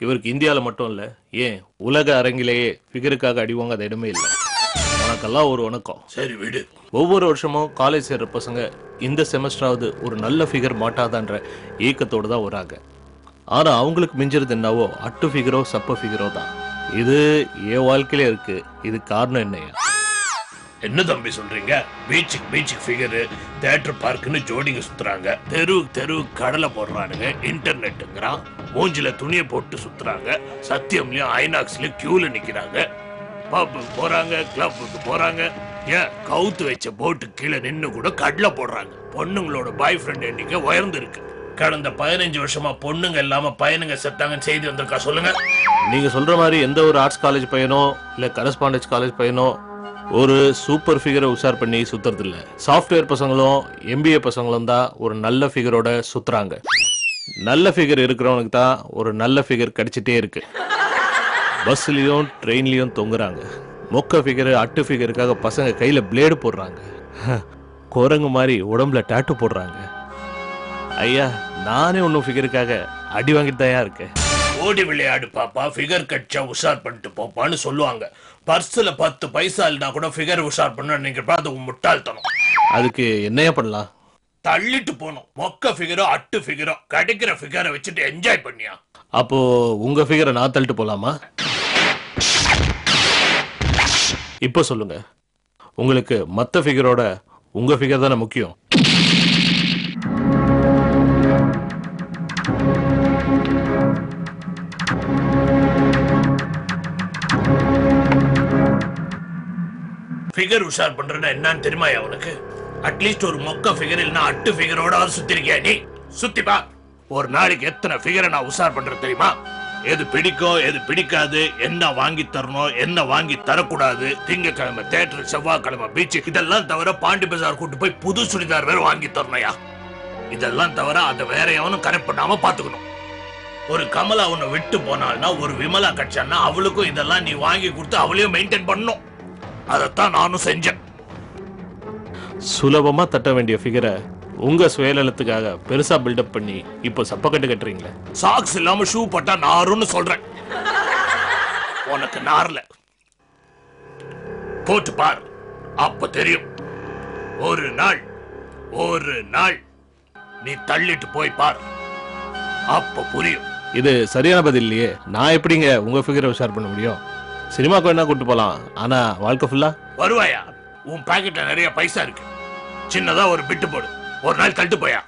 இவருக்கு இந்தியாவில் மட்டும் இல்லை, ஏன் உலக அரங்கிலேயே ஃபிகருக்காக அடிவாங்காத இடமே இல்லை. உனக்கெல்லாம் ஒரு வணக்கம். சரி விடு. ஒவ்வொரு வருஷமும் காலேஜ் சேர்ற பசங்க இந்த செமஸ்டராவது ஒரு நல்ல ஃபிகர் மாட்டாதான்ற ஏக்கத்தோடு தான் வராங்க. ஆனால் அவங்களுக்கு மிஞ்சிறது என்னவோ அட்டு ஃபிகரோ சப்ப ஃபிகரோ தான். இது என் வாழ்க்கையிலே இருக்கு. இது காரணம் என்னையா? என்ன தம்பி சொல்றீங்க? பீச்சுக்கு ஃபிகரு, தியேட்டர் பார்க்குன்னு ஜோடிங்க சுத்துறாங்க, தெரு கடலை போடுறானுங்க, இன்டர்நெட்டுங்கிறான், மூஞ்சில துணியை போட்டு சுத்துறாங்க, சத்தியம்லயும் ஐநாக்ஸ்லயும் கியூல நிக்கிறாங்க, பப்புக்கு போறாங்க, கிளப்புக்கு போறாங்க, ஏன் கவுத்து வச்ச போட்டு கீழே நின்று கூட கடலை போடுறாங்க. பொண்ணுங்களோட பாய் ஃப்ரெண்ட் எண்ணிக்கை உயர்ந்து இருக்கு. கடந்த 15 வருஷமா பொண்ணுங்க இல்லாம பையனுங்க செத்தாங்கன்னு செய்தி வந்திருக்கா சொல்லுங்க. நீங்க சொல்ற மாதிரி எந்த ஒரு ஆர்ட்ஸ் காலேஜ் பையனோ இல்ல கரஸ்பாண்டன்ஸ் காலேஜ் பையனோ ஒரு சூப்பர் ஃபிகரை உஷார் பண்ணி சுத்துறது இல்ல. சாஃப்ட்வேர் பசங்களும் எம்பிஏ பசங்களும் தான் ஒரு நல்ல ஃபிகரோட சுத்துறாங்க. நல்ல ஃபிகர் இருக்கிறவனுக்கு தான் ஒரு நல்ல ஃபிகர் கிடைச்சிட்டே இருக்கு. பஸ்லயும் ட்ரெயின்லயும் தொங்குறாங்க. மொக்க ஃபிகர் அட்டு ஃபிகருக்காக பசங்க கையில பிளேடு போடுறாங்க. குரங்கு மாதிரி உடம்புல டாட்டு போடுறாங்க. ஐயா, நானே ஒன்னும் ஃபிகருக்காக அடி வாங்கிட்டு தான் இருக்கேன். ஓடி விளையாடு பாப்பா, ஃபிகர் கட்சா உஷார் பண்ணிட்டு போப்பான்னு சொல்லுவாங்க. பர்ஸ்ல 10 பைசா இல்லைனா கூட ஃபிகர் உஷார் பண்ண நினைக்கிறப்ப அது முட்டாள்தனம். அதுக்கு என்னையா பண்ணலாம்? தள்ளிட்டு போனோம். மொக்க ஃபிகரோ அட்டு ஃபிகரோ கிடைக்கிற ஃபிகரை வச்சுட்டு என்ஜாய் பண்ணியா? அப்போ உங்க ஃபிகரை நான் தள்ளிட்டு போலாமா? இப்போ சொல்லுங்க, உங்களுக்கு மற்ற ஃபிகரோட உங்க ஃபிகர் தானே முக்கியம்? ஃபிகர் உஷார் பண்றேன்னா என்னன்னு தெரியுமா உனக்கு? அட்லீஸ்ட் ஒரு மொக்க ஃபிகர் இல்லைன்னா அட்டு ஃபிகரோட சுத்தி இருக்கியா நீ? சுத்தி பா. ஒரு நாளைக்கு எத்தனை ஃபிகரை நான் உஷார் பண்றேன் தெரியுமா? எது பிடிக்கும் எது பிடிக்காது, என்ன வாங்கி தரணும் என்ன வாங்கி தரக்கூடாது, திங்கக்கிழமை தியேட்டர், செவ்வாய்க்கிழமை பீச், இதெல்லாம் தவிர பாண்டி பஜார் கூட்டு போய் புது சுடிதார் வேற வாங்கி தரணையா? இதெல்லாம் தவிர அதை வேற எவனும் கரெக்ட் பண்ணாம பாத்துக்கணும். ஒரு கமலா உன்னை விட்டு போனால்னா, ஒரு விமலா கட்சான்னா அவளுக்கும் இதெல்லாம் நீ வாங்கி கொடுத்து அவளையும் மெயின்டைன் பண்ணணும். அதைத்தான் நானும் செஞ்சேன். சுலபமா தட்ட வேண்டிய ஃபிகரை உங்க சுயநலத்துக்காக பெருசா பில்டப் பண்ணி இப்போ சப்பக்கட்டு கட்டுறீங்களே. சாக்ஸ் இல்லாம ஷூ போட்டா நாருன்னு சொல்றேன். உனக்கு நார்ல போட்டு பார், அப்ப தெரியும். ஒரு நாள் நீ தள்ளிட்டு போய் பார், அப்ப புரியும். இது சரியான பதில் இல்லையே. நான் எப்படிங்க உங்க ஃபிகரை உஷார் பண்ண முடியும்? சினிமாக்கு வேணா கூட்டு போலாம், ஆனா வாழ்க்கை ஃபுல்லா வருவாயா? உன் பாக்கெட்ல நிறைய பைசா இருக்கு, சின்னதா ஒரு பிட்டு போடு, ஒரு நாள் தள்ளிட்டு போயா.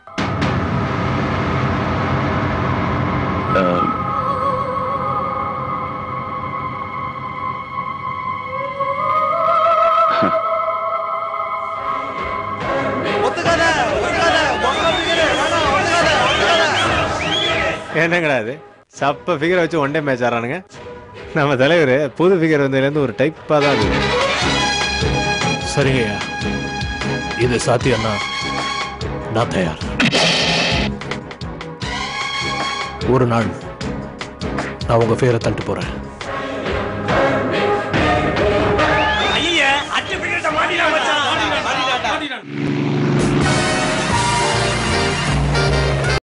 என்னங்கடா அது சப்ப ஃபிகரை வச்சு ஒன் டே மேட்ச் ஆறானுங்க. நம்ம தலைவர் புது ஃபிகர் வந்ததுலேருந்து ஒரு டைப்பாக தான் இருக்குது. சரிங்கய்யா, இது சாத்தியம்னா நான் தயார். ஒரு நாள் நான் உங்க பேரை தள்ளிட்டு போறேன். ஐயா, அட்டு ஃபிகர் மாட்டிடா மச்சான்.